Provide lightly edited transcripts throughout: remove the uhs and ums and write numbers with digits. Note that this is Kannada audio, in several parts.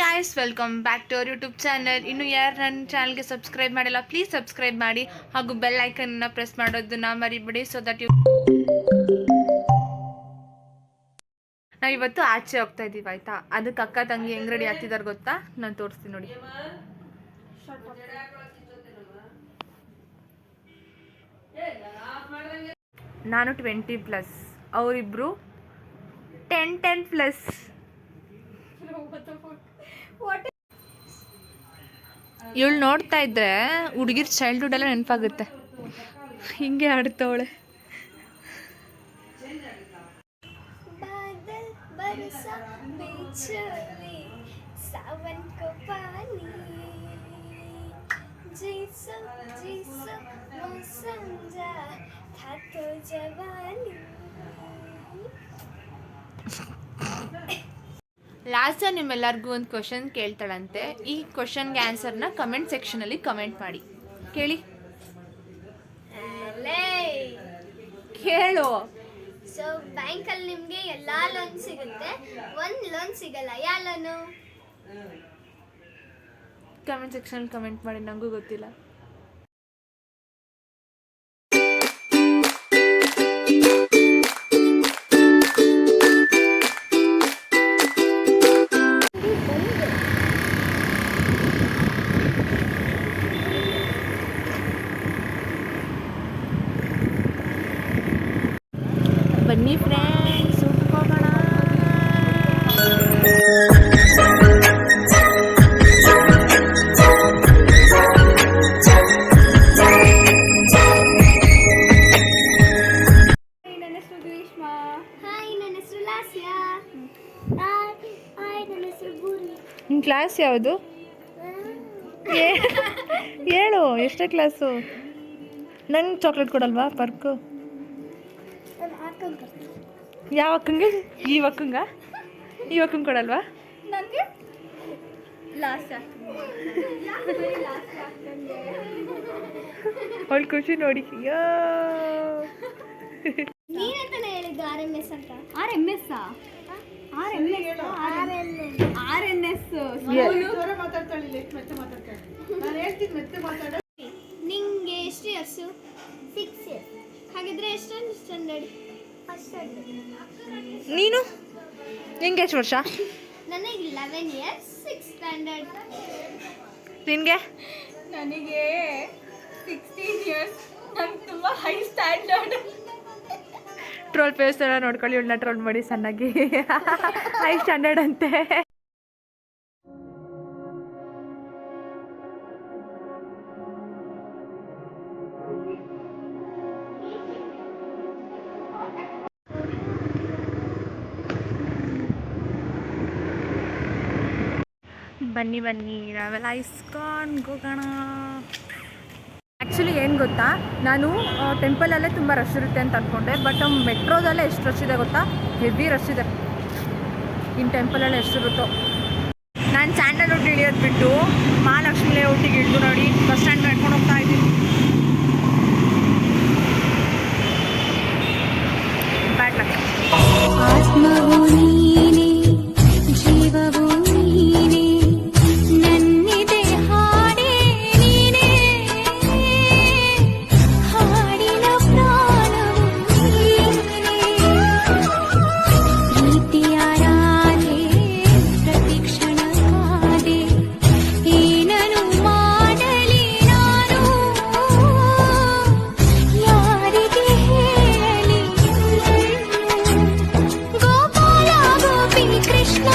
Guys, welcome back to our YouTube channel. ಇನ್ನು ಯಾರು ನನ್ನ ಚಾನಲ್ಗೆ ಸಬ್ಸ್ಕ್ರೈಬ್ ಮಾಡಿಲ್ಲ, ಪ್ಲೀಸ್ ಸಬ್ಸ್ಕ್ರೈಬ್ ಮಾಡಿ ಹಾಗೂ ಬೆಲ್ ಐಕನ್ನ ಪ್ರೆಸ್ ಮಾಡೋದನ್ನ ಮರಿಬೇಡಿ. ಸೊ ದಟ್ ನಾವಿವತ್ತು ಆಚೆ ಹೋಗ್ತಾ ಇದ್ದೀವಿ, ಆಯಿತಾ? ಅದಕ್ಕೆ ಅಕ್ಕ ತಂಗಿ ಹೆಂಗೆ ರೆಡಿ ಆಗ್ತಿದ್ದಾರೆ ಗೊತ್ತಾ? ನಾನು ತೋರಿಸ್ತೀನಿ ನೋಡಿ. ನಾನು 20+, ಅವರಿಬ್ಬರು 10+. ಇವಳು ನೋಡ್ತಾ ಇದ್ರೆ ಹುಡುಗಿರ್ ಚೈಲ್ಡ್ಹುಡ್ ಎಲ್ಲ ನೆನಪಾಗುತ್ತೆ. ಹಿಂಗೆ ಆಡ್ತವಳೆ. ಲಾಸ್ಟ್ ನಿಮ್ಮೆಲ್ಲರಿಗೂ ಒಂದು ಕ್ವಶನ್ ಕೇಳ್ತಾಳಂತೆ. ಈ ಕ್ವಶನ್ಗೆ ಆನ್ಸರ್ನ ಕಮೆಂಟ್ ಸೆಕ್ಷನಲ್ಲಿ ಕಮೆಂಟ್ ಮಾಡಿ. ಕೇಳಿ, ಕೇಳು. ಸೊ ಬ್ಯಾಂಕಲ್ಲಿ ನಿಮಗೆ ಎಲ್ಲ ಲೋನ್ ಸಿಗುತ್ತೆ, ಒಂದು ಲೋನ್ ಸಿಗಲ್ಲ. ಯಾವ ಲೋನು? ಕಮೆಂಟ್ ಸೆಕ್ಷನಲ್ಲಿ ಕಮೆಂಟ್ ಮಾಡಿ, ನನಗೂ ಗೊತ್ತಿಲ್ಲ. ಬನ್ನಿ ಫ್ರೆಂಡ್ಸ್, ಊಟಕ್ಕೆ ಹೋಗೋಣ. ನನ್ನ ಹೆಸರು ಗ್ರೀಷ್ಮಾ. ಹಾಯ್, ನನ್ನ ಹೆಸರು ಲಾಸ್ಯಾ. ಹಾಯ್, ನನ್ನ ಹೆಸರು ಭೂರಿ. ನಿಮ್ಮ ಕ್ಲಾಸ್ ಯಾವುದು? ಹೇಳು, ಎಷ್ಟೇ ಕ್ಲಾಸು? ನಂಗೆ ಚಾಕ್ಲೇಟ್ ಕೊಡಲ್ವಾ? ಪರ್ಕು ಯಾವ ಅಕ್ಕಂಗೆ? ಈ ಅಕ್ಕಂಗ ಕೊಡಲ್ವಾ? ನನಗೆ ಲಾಸ್ಟ್ ಅವಳು ಖುಷಿ ನೋಡಿ. ನೀನಂತಾನೆ ಹೇಳಿದ್ದು RMS ಅಂತ. RMS ನಿಂಗೆ ಎಷ್ಟು ಇಯರ್ಸು? 6 ಇಯರ್ಸ್. ಹಾಗಿದ್ರೆ ಎಷ್ಟು ಸ್ಟ್ಯಾಂಡರ್ಡ್? First standard. ನೀನು ನಿಂಗೆ ಎಷ್ಟು ವರ್ಷ? ನನಗೆ 11 ಇಯರ್ಸ್, 6 ಸ್ಟ್ಯಾಂಡರ್ಡ್. ನಿನಗೆ? ನನಗೆ 16 ಇಯರ್ಸ್. ನಂಗೆ ತುಂಬ ಹೈ ಸ್ಟ್ಯಾಂಡರ್ಡ್. ಟ್ರೋಲ್ ಪೇಸ್ ಎಲ್ಲ ನೋಡ್ಕೊಳ್ಳಿ, ಇವಳನ್ನ ಟ್ರೋಲ್ ಮಾಡಿ ಸಣ್ಣಾಗಿ. ಹೈ ಸ್ಟ್ಯಾಂಡರ್ಡ್ ಅಂತೆ. ಬನ್ನಿ ಬನ್ನಿ, ನಾವೆಲ್ಲ ಇಸ್ಕಾನ್ಗೆ ಹೋಗೋಣ. ಆ್ಯಕ್ಚುಲಿ ಏನು ಗೊತ್ತಾ, ನಾನು ಟೆಂಪಲಲ್ಲೇ ತುಂಬ ರಶ್ ಇರುತ್ತೆ ಅಂತ ಅಂದ್ಕೊಂಡೆ. ಬಟ್ ಮೆಟ್ರೋದಲ್ಲೇ ಎಷ್ಟು ರಶ್ ಇದೆ ಗೊತ್ತಾ? ಹೆವಿ ರಶ್ ಇದೆ. ಇನ್ನು ಟೆಂಪಲಲ್ಲೇ ಎಷ್ಟಿರುತ್ತೋ. ನಾನು ಸ್ಯಾಂಡಲ್ವುಡ್ ಇಳಿಯೋದು ಬಿಟ್ಟು ಮಹಾಲಕ್ಷ್ಮಿ ಲೇಔಟಿಗೆ ಇಳಿದು ನೋಡಿ, ಬಸ್ ಸ್ಟ್ಯಾಂಡ್ ನಡ್ಕೊಂಡು ಹೋಗ್ತಾ ಇದ್ದೀನಿ. Bad luck. ಆತ್ಮವು ನೀನೇ, ಜೀವವು ನೀನೇ, ನನ್ನಿದೆ ಹಾಡೇ ನೀನೇ, ಹಾಡಿನ ಪ್ರಾಣವು ನೀನೇ, ಪ್ರೀತಿಯ ರಾಧೆ, ಪ್ರತಿಕ್ಷಣ ಕಾದೆ, ಏನನು ಮಾಡಲಿ ನಾನು, ಯಾರಿಗೆ ಹೇಳಲಿ? ಗೋಪಾಲ ಗೋಪಿ ಕೃಷ್ಣ,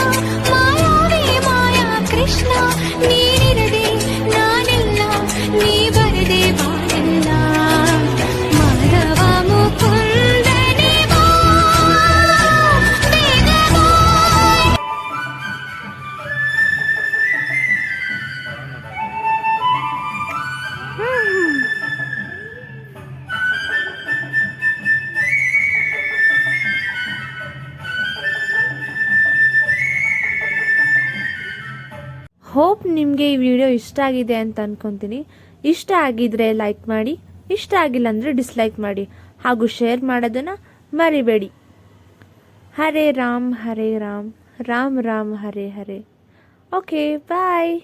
ಮಾಯಾವಿ ಮಾಯಾ ಕೃಷ್ಣ, ನೀನಿರದೆ ನಾನೆಲ್ಲ, ನೀ ಬರದೆ ಬಾಳೆಲ್ಲ, ಮಾಧವ ಮುಕುಂದನೇ ಬಾ, ಬೇಗ ಬಾ. ಹೋಪ್ ನಿಮಗೆ ಈ ವಿಡಿಯೋ ಇಷ್ಟ ಆಗಿದೆ ಅಂತ ಅಂದ್ಕೊತೀನಿ. ಇಷ್ಟ ಆಗಿದ್ರೆ ಲೈಕ್ ಮಾಡಿ, ಇಷ್ಟ ಆಗಿಲ್ಲ ಅಂದರೆ ಡಿಸ್ಲೈಕ್ ಮಾಡಿ, ಹಾಗೂ ಶೇರ್ ಮಾಡೋದನ್ನು ಮರಿಬೇಡಿ. ಹರೇ ರಾಮ್ ರಾಮ್ ರಾಮ್ ಹರೇ ಹರೇ. ಓಕೆ ಬಾಯ್.